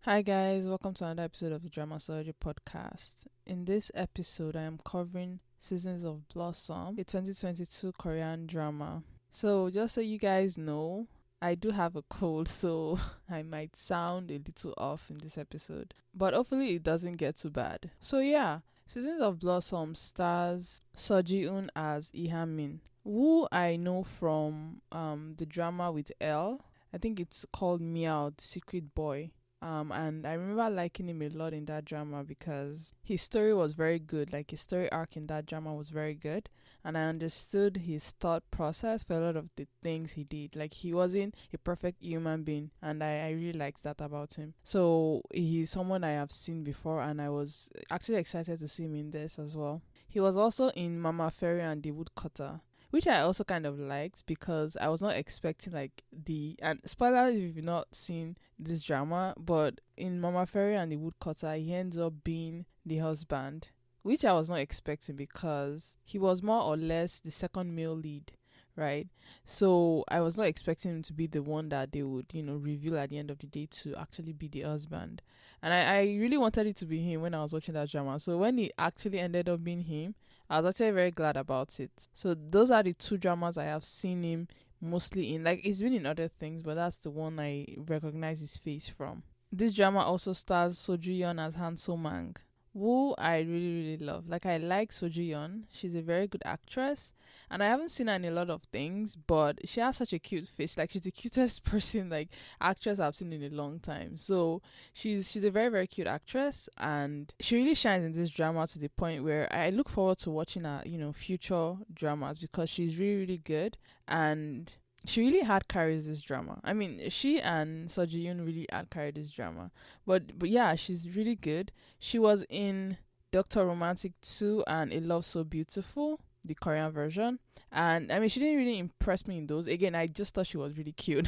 Hi guys, welcome to another episode of the Drama Surgery podcast. In this episode, I am covering Seasons of Blossom, a 2022 Korean drama. So, just so you guys know, I do have a cold, so I might sound a little off in this episode, but hopefully it doesn't get too bad. So, yeah, Seasons of Blossom stars So Ji-un as Jae Min, who I know from the drama with Elle. I think it's called Meow, the Secret Boy. And I remember liking him a lot in that drama because his story was very good. Like his story arc in that drama was very good, and I understood his thought process for a lot of the things he did. Like he wasn't a perfect human being, and I really liked that about him. So he's someone I have seen before, and I was actually excited to see him in this as well. He was also in Mama Fairy and the Woodcutter, which I also kind of liked because I was not expecting like the, and spoilers if you've not seen this drama, but in Mama Fairy and the Woodcutter he ends up being the husband, which I was not expecting because he was more or less the second male lead, right? So I was not expecting him to be the one that they would, reveal at the end of the day to actually be the husband. And I really wanted it to be him when I was watching that drama. So when it actually ended up being him, I was actually very glad about it. So those are the two dramas I have seen him mostly in. Like he's been in other things, but that's the one I recognize his face from. This drama also stars So Young as So Mang, who I really love. Like I like So Young. She's a very good actress, and I haven't seen her in a lot of things, but she has such a cute face. Like she's the cutest person, like actress I've seen in a long time. So she's a very cute actress, and she really shines in this drama to the point where I look forward to watching her, future dramas because she's really good, and she really had carries this drama. I mean, she and Seo really had carried this drama. But yeah, she's really good. She was in Doctor Romantic 2 and A Love So Beautiful, the Korean version. And I mean, she didn't really impress me in those. Again, I just thought she was really cute.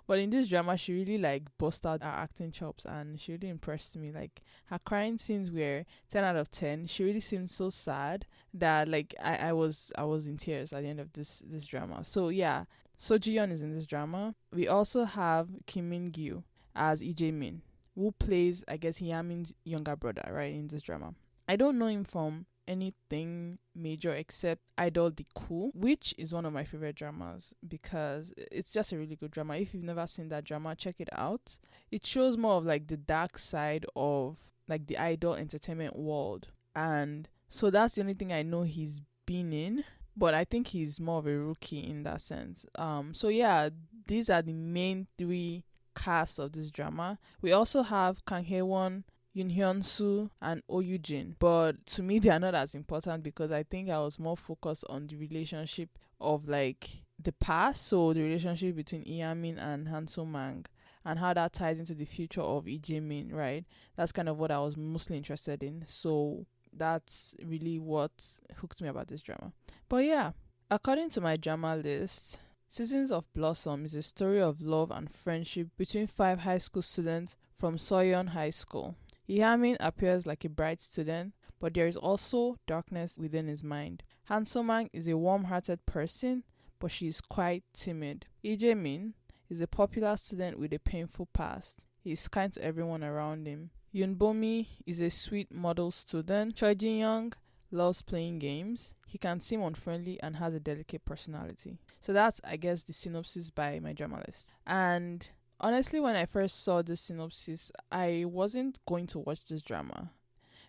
But in this drama, she really like busted out her acting chops and she really impressed me. Like her crying scenes were 10 out of 10. She really seemed so sad that like I was in tears at the end of this drama. So yeah, So Jiyeon is in this drama. We also have Kim Min Gyu as Jae Min, who plays, I guess, Min's younger brother, right, in this drama. I don't know him from anything major except Idol the Cool, which is one of my favorite dramas because it's just a really good drama. If you've never seen that drama, check it out. It shows more of like the dark side of like the idol entertainment world. And so that's the only thing I know he's been in, but I think he's more of a rookie in that sense. So yeah, these are the main three casts of this drama. We also have Kang Hae-won, Yoon Hyun-soo, and Oh Yoo-jin, but to me they are not as important because I think I was more focused on the relationship of like the past, so the relationship between Min and So Mang, and how that ties into the future of Jae Min, right? That's kind of what I was mostly interested in. So that's really what hooked me about this drama. But yeah, according to my drama list, Seasons of Blossom is a story of love and friendship between five high school students from Seoyeon High School. Min appears like a bright student, but there is also darkness within his mind. Han So-mang is a warm-hearted person, but she is quite timid. Jae Min is a popular student with a painful past. He is kind to everyone around him. Yoon Bo Mi is a sweet model student. Choi Jin Young loves playing games. He can seem unfriendly and has a delicate personality. So that's, I guess, the synopsis by my drama list. And honestly, when I first saw this synopsis, I wasn't going to watch this drama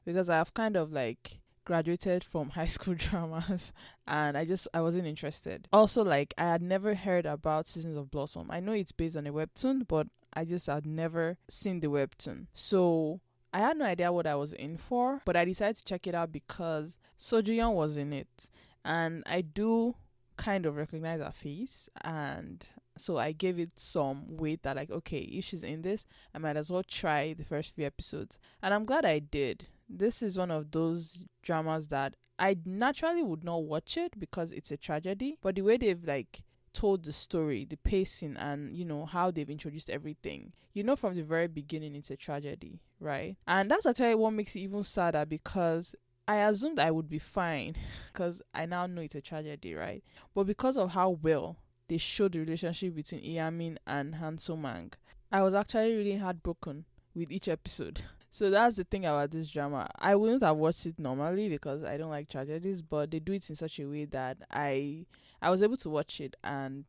because I've kind of like graduated from high school dramas and I wasn't interested. Also, like I had never heard about Seasons of Blossom. I know it's based on a webtoon, but I just had never seen the webtoon. So I had no idea what I was in for, but I decided to check it out because So Young was in it. And I do kind of recognize her face, and so I gave it some weight that like, okay, if she's in this, I might as well try the first few episodes. And I'm glad I did. This is one of those dramas that I naturally would not watch it because it's a tragedy, but the way they've like told the story, the pacing, and how they've introduced everything, from the very beginning it's a tragedy, right? And that's actually what makes it even sadder because I assumed I would be fine because I now know it's a tragedy, right? But because of how well they showed the relationship between Min and Han So Mang, I was actually really heartbroken with each episode. So that's the thing about this drama. I wouldn't have watched it normally because I don't like tragedies, but they do it in such a way that I was able to watch it and,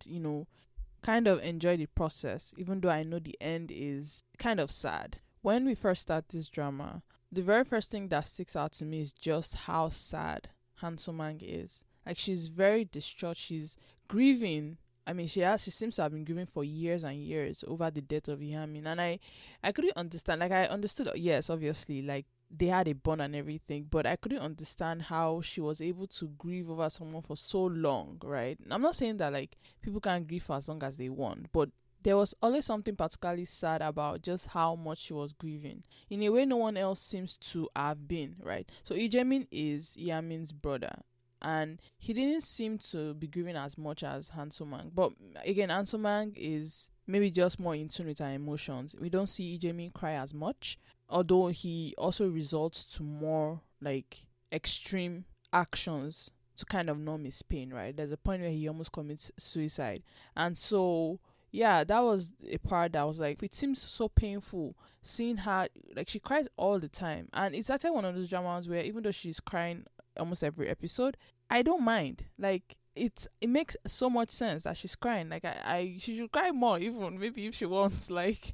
kind of enjoy the process, even though I know the end is kind of sad. When we first start this drama, the very first thing that sticks out to me is just how sad So Mang is. Like, she's very distraught. She's grieving. I mean, she seems to have been grieving for years and years over the death of Yamin. And I couldn't understand. Like, I understood, yes, obviously, like, they had a bond and everything, but I couldn't understand how she was able to grieve over someone for so long, right? I'm not saying that, like, people can't grieve for as long as they want, but there was always something particularly sad about just how much she was grieving in a way no one else seems to have been, right? So Jae Min is Yamin's brother, and he didn't seem to be grieving as much as So Mang. But again, So Mang is maybe just more in tune with her emotions. We don't see Jae Min cry as much, although he also resorts to more like extreme actions to kind of numb his pain, right? There's a point where he almost commits suicide. And so yeah, that was a part that was like, it seems so painful seeing her, like, she cries all the time. And it's actually one of those dramas where even though she's crying almost every episode, I don't mind. Like, it makes so much sense that she's crying. Like, I she should cry more, even maybe if she wants. Like,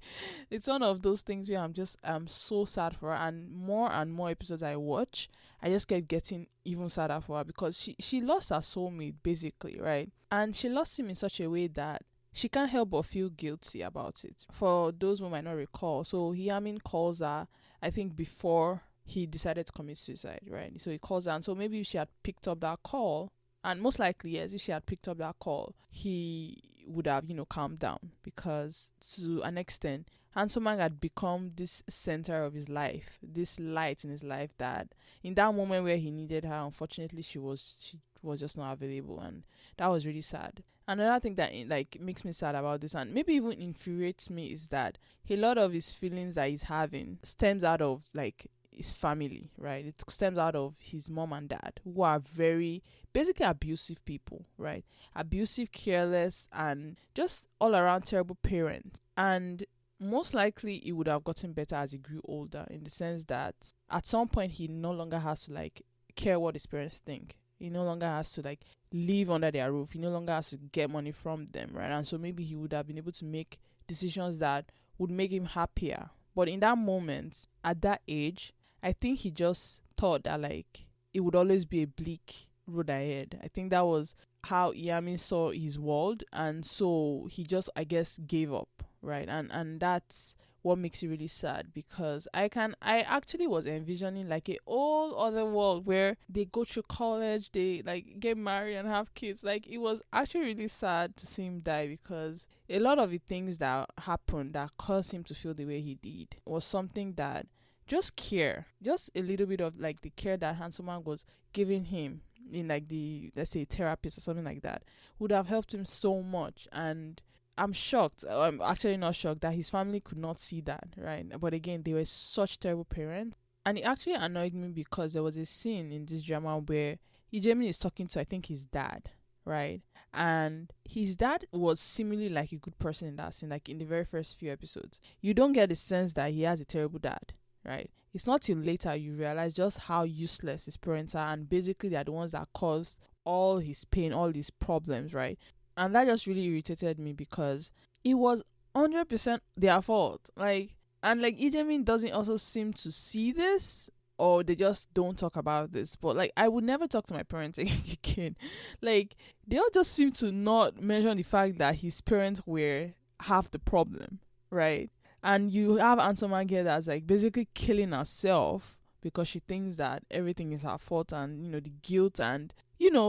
it's one of those things where I'm so sad for her, and more episodes I watch, I just kept getting even sadder for her because she lost her soulmate basically, right? And she lost him in such a way that she can't help but feel guilty about it. For those who might not recall, so Yamin calls her, I think, before he decided to commit suicide, right? So he calls her, and so maybe if she had picked up that call, and most likely, yes, if she had picked up that call, he would have, calmed down, because to an extent, So Mang had become this center of his life, this light in his life that in that moment where he needed her, unfortunately, she was just not available, and that was really sad. Another thing that like makes me sad about this and maybe even infuriates me is that a lot of his feelings that he's having stems out of like his family, right? It stems out of his mom and dad, who are very basically abusive people, right? Abusive, careless, and just all around terrible parents. And most likely it would have gotten better as he grew older, in the sense that at some point he no longer has to like care what his parents think. He no longer has to like live under their roof. He no longer has to get money from them, right? And so maybe he would have been able to make decisions that would make him happier. But in that moment, at that age, I think he just thought that like it would always be a bleak road ahead. I think that was how Yamin saw his world, and so he just, I guess, gave up, right? And that's what makes it really sad, because I actually was envisioning like a whole other world where they go through college, they like get married and have kids. Like, it was actually really sad to see him die, because a lot of the things that happened that caused him to feel the way he did was something that just a little bit of like the care that So Mang was giving him in like the, let's say, therapist or something like that, would have helped him so much. And I'm shocked. I'm actually not shocked that his family could not see that, right? But again, they were such terrible parents. And it actually annoyed me because there was a scene in this drama where Jae Min is talking to, I think, his dad, right? And his dad was seemingly like a good person in that scene, like in the very first few episodes. You don't get the sense that he has a terrible dad, right? It's not till later you realize just how useless his parents are, and basically they're the ones that caused all his pain, all these problems, right? And that just really irritated me, because it was 100% their fault. Like, and like Jae Min doesn't also seem to see this, or they just don't talk about this. But like, I would never talk to my parents again. Like, they all just seem to not mention the fact that his parents were half the problem, right? And you have So Mang here that's like basically killing herself because she thinks that everything is her fault, and the guilt and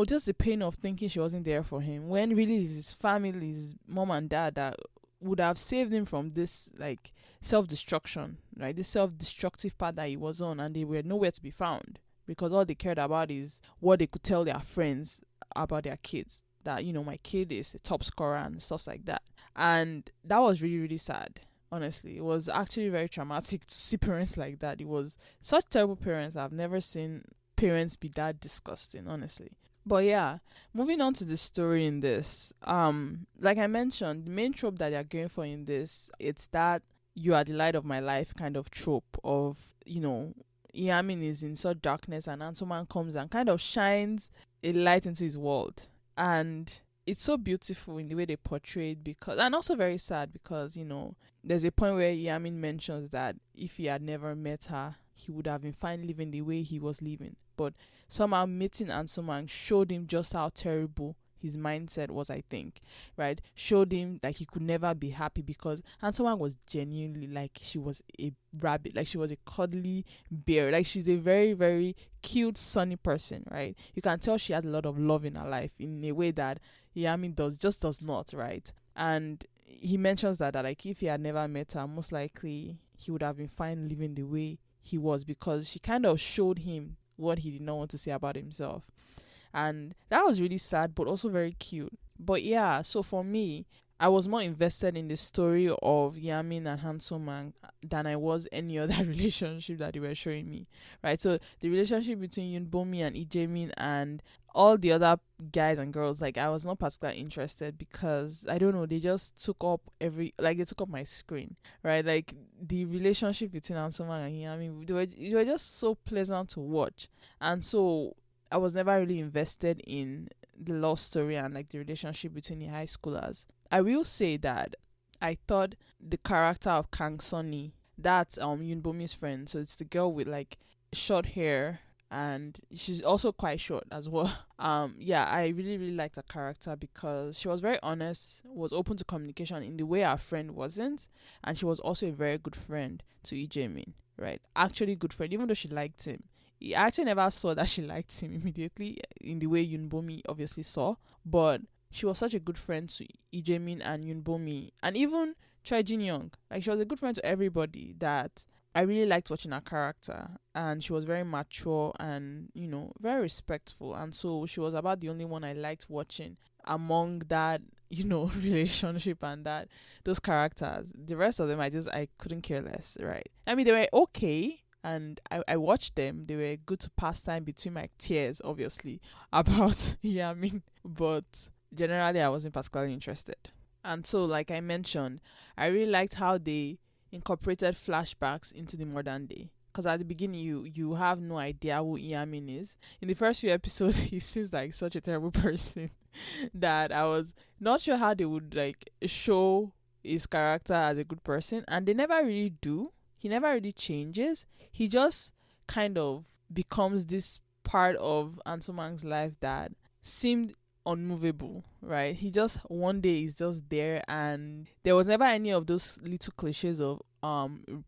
just the pain of thinking she wasn't there for him, when really it's his family, his mom and dad, that would have saved him from this like self-destruction, right? This self-destructive path that he was on, and they were nowhere to be found, because all they cared about is what they could tell their friends about their kids, that my kid is a top scorer and stuff like that. And that was really, really sad. Honestly, it was actually very traumatic to see parents like that. It was such terrible parents. I've never seen parents be that disgusting, honestly. But yeah, moving on to the story in this, like I mentioned, the main trope that they're going for in this, it's that you are the light of my life kind of trope of, Yamin is in such darkness and Han So Mang comes and kind of shines a light into his world. And it's so beautiful in the way they portray it, because, and also very sad because, there's a point where Yamin mentions that if he had never met her, he would have been fine living the way he was living. But somehow meeting Han So Mang showed him just how terrible his mindset was, I think, right? Showed him like he could never be happy, because Han So Mang was genuinely like she was a rabbit, like she was a cuddly bear, like she's a very, very cute, sunny person, right? You can tell she has a lot of love in her life in a way that Yamin does not, right? And he mentions that like if he had never met her, most likely he would have been fine living the way he was, because she kind of showed him what he did not want to say about himself. And that was really sad, but also very cute. But yeah, so for me, I was more invested in the story of Yamin and Han So Mang than I was any other relationship that they were showing me, right? So the relationship between Yoon Bo Mi and Jae Min and all the other guys and girls, like I was not particularly interested, because I don't know, they just took up they took up my screen, right? Like the relationship between Han So Mang and Yamin, they were just so pleasant to watch, and so I was never really invested in the love story and like the relationship between the high schoolers. I will say that I thought the character of Kang Sunny, that's Yoon Bo Mi's friend, so it's the girl with like short hair and she's also quite short as well. Yeah, I really, really liked her character because she was very honest, was open to communication in the way our friend wasn't, and she was also a very good friend to Jae Min, right? Actually good friend, even though she liked him. I actually never saw that she liked him immediately in the way Yoon Bo Mi obviously saw, but she was such a good friend to Jae Min and Yoon Bo Mi, and even Choi Jin Young. Like she was a good friend to everybody that I really liked watching her character, and she was very mature and very respectful, and so she was about the only one I liked watching among that relationship and that those characters. The rest of them I couldn't care less, right? I mean, they were okay and I watched them. They were good to pass time between my tears, obviously, about Yamin, but generally I wasn't particularly interested. And so, like I mentioned, I really liked how they incorporated flashbacks into the modern day. Because at the beginning, you have no idea who Yamin is. In the first few episodes, he seems like such a terrible person that I was not sure how they would like show his character as a good person, and they never really do. He never really changes. He just kind of becomes this part of Han So Mang's life that seemed unmovable, right? He just one day is just there, and there was never any of those little cliches of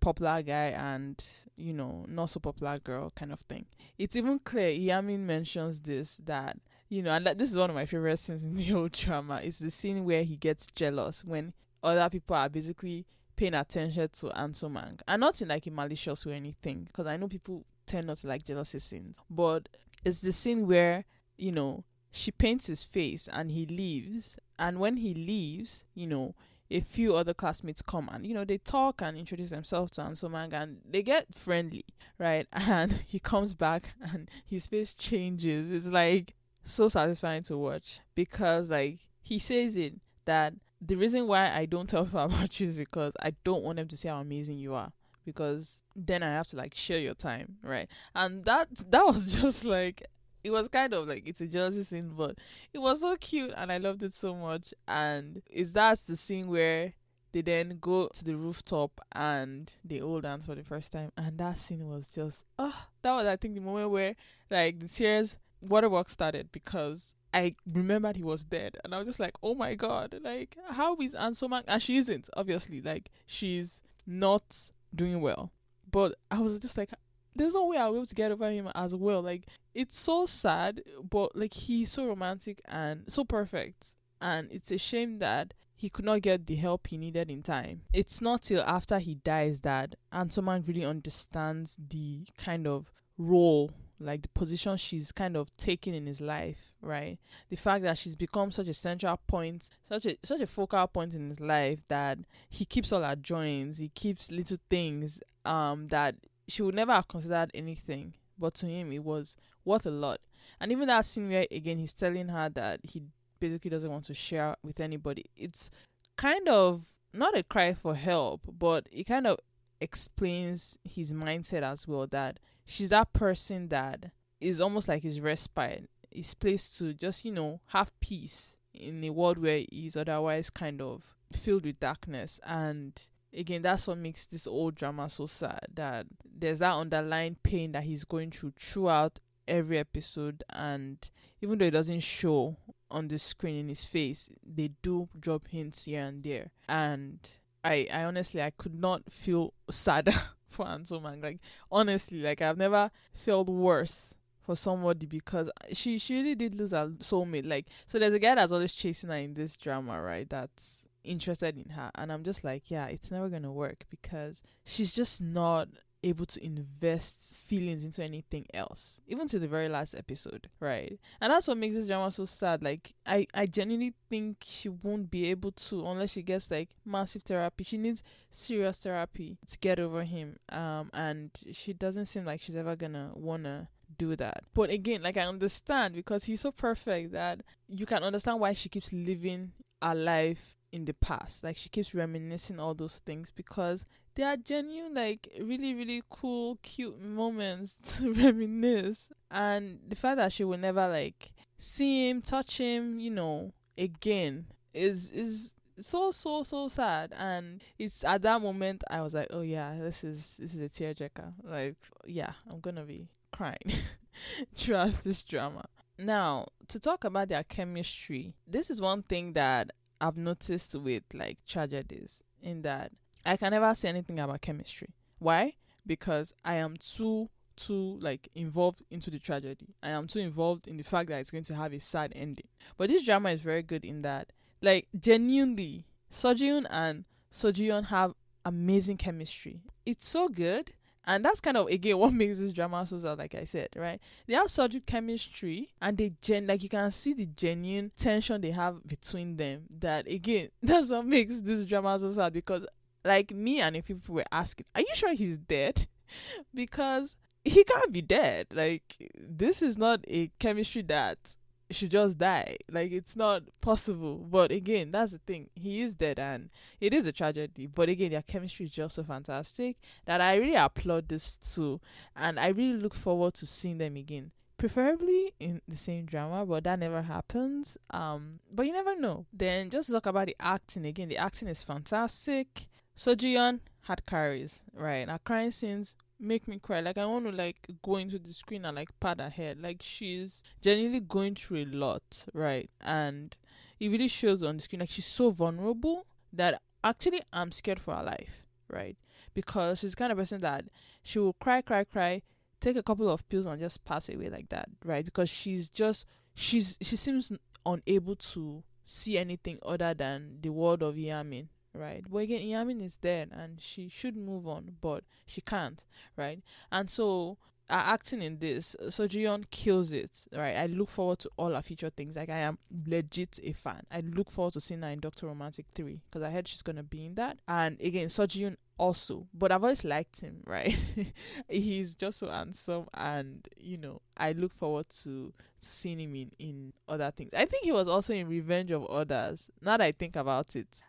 popular guy and not so popular girl kind of thing. It's even clear. Yamin mentions this that and that this is one of my favorite scenes in the whole drama. It's the scene where he gets jealous when other people are basically paying attention to Han So Mang, and not in like a malicious way or anything, because I know people tend not to like jealousy scenes, but it's the scene where she paints his face and he leaves, and when he leaves a few other classmates come and they talk and introduce themselves to Han So Mang and they get friendly, right? And he comes back and his face changes. It's like so satisfying to watch, because like he says it that the reason why I don't tell people about you is because I don't want them to see how amazing you are, because then I have to like share your time, right? And that was just like, it was kind of like, it's a jealousy scene, but it was so cute and I loved it so much. And that's the scene where they then go to the rooftop and they hold hands for the first time, and that scene was just that was, I think, the moment where like the tears, waterworks started, because I remembered he was dead, and I was just like, oh my god, like how is Han So Mang, and she isn't, obviously, like she's not doing well, but I was just like, there's no way I'll be able to get over him as well. Like it's so sad, but like he's so romantic and so perfect, and it's a shame that he could not get the help he needed in time. It's not till after he dies that Han So Mang really understands the kind of role, like the position she's kind of taking in his life, right? The fact that she's become such a central point, such a focal point in his life, that he keeps all her drawings, he keeps little things that she would never have considered anything, but to him it was worth a lot. And even that scene where again he's telling her that he basically doesn't want to share with anybody, it's kind of not a cry for help, but it kind of explains his mindset as well, that she's that person that is almost like his respite, his place to just, have peace in a world where he's otherwise kind of filled with darkness. And again, that's what makes this old drama so sad, that there's that underlying pain that he's going through throughout every episode. And even though it doesn't show on the screen in his face, they do drop hints here and there. And I honestly, I could not feel sadder for So Mang. Like, honestly, like, I've never felt worse for somebody, because she really did lose her soulmate. Like, so there's a guy that's always chasing her in this drama, right? That's interested in her, and I'm just like, yeah, it's never gonna work, because she's just not able to invest feelings into anything else, even to the very last episode, right? And that's what makes this drama so sad. Like, I genuinely think she won't be able to unless she gets like massive therapy. She needs serious therapy to get over him, and she doesn't seem like she's ever gonna wanna do that. But again, like, I understand, because he's so perfect that you can understand why she keeps living her life in the past. Like, she keeps reminiscing all those things, because they are genuine, like, really, really cool, cute moments to reminisce. And the fact that she will never like see him, touch him, again, is so sad. And it's at that moment I was like, oh yeah, this is a tearjerker. Like, yeah, I'm gonna be crying throughout this drama. Now, to talk about their chemistry, this is one thing that I've noticed with like tragedies, in that I can never say anything about chemistry. Why? Because I am too like involved into the tragedy. I am too involved in the fact that it's going to have a sad ending. But this drama is very good in that, like, genuinely, Seoyeon and Seoyeon have amazing chemistry. It's so good. And that's kind of, again, what makes this drama so sad, like I said, right? They have such chemistry, and they like, you can see the genuine tension they have between them. That, again, that's what makes this drama so sad, because, like, me and a few people were asking, are you sure he's dead? Because he can't be dead. Like, this is not a chemistry that should just die. Like, it's not possible. But again, that's the thing. He is dead, and it is a tragedy. But again, their chemistry is just so fantastic that I really applaud this too. And I really look forward to seeing them again. Preferably in the same drama, but that never happens. But you never know. Then just talk about the acting again. The acting is fantastic. Seoyeon had carries, right? Her crying scenes make me cry. Like, I want to like go into the screen and like pat her head. Like, she's genuinely going through a lot, right? And it really shows on the screen. Like, she's so vulnerable that actually I'm scared for her life, right? Because she's the kind of person that she will cry, take a couple of pills and just pass away like that, right? Because she seems unable to see anything other than the world of Yamin, right? But again, Yamin is dead and she should move on, but she can't, right? And so acting in this, Seoyeon kills it, right? I look forward to all her future things. Like, I am legit a fan. I look forward to seeing her in Doctor Romantic 3, because I heard she's gonna be in that. And again, Seoyeon also, but I've always liked him, right? He's just so handsome, and I look forward to seeing him in other things. I think he was also in Revenge of Others, now that I think about it.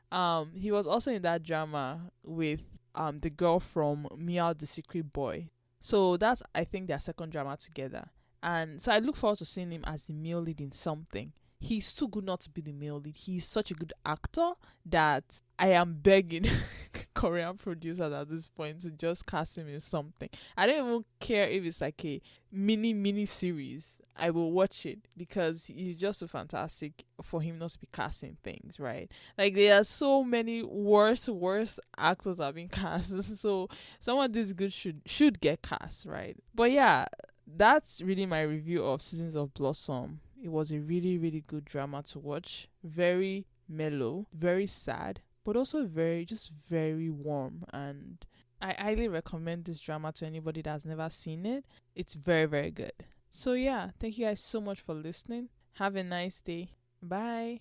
He was also in that drama with the girl from Meow the Secret Boy. So that's, I think, their second drama together. And so I look forward to seeing him as the male lead in something. He's too good not to be the male lead. He's such a good actor that I am begging Korean producers at this point to just cast him in something. I don't even care if it's like a mini series. I will watch it, because he's just so fantastic for him not to be casting things, right? Like, there are so many worse actors that have been cast. So someone this good should get cast, right? But yeah, that's really my review of Seasons of Blossom. It was a really, really good drama to watch. Very mellow, very sad, but also very warm. And I highly recommend this drama to anybody that's never seen it. It's very, very good. So yeah, thank you guys so much for listening. Have a nice day. Bye.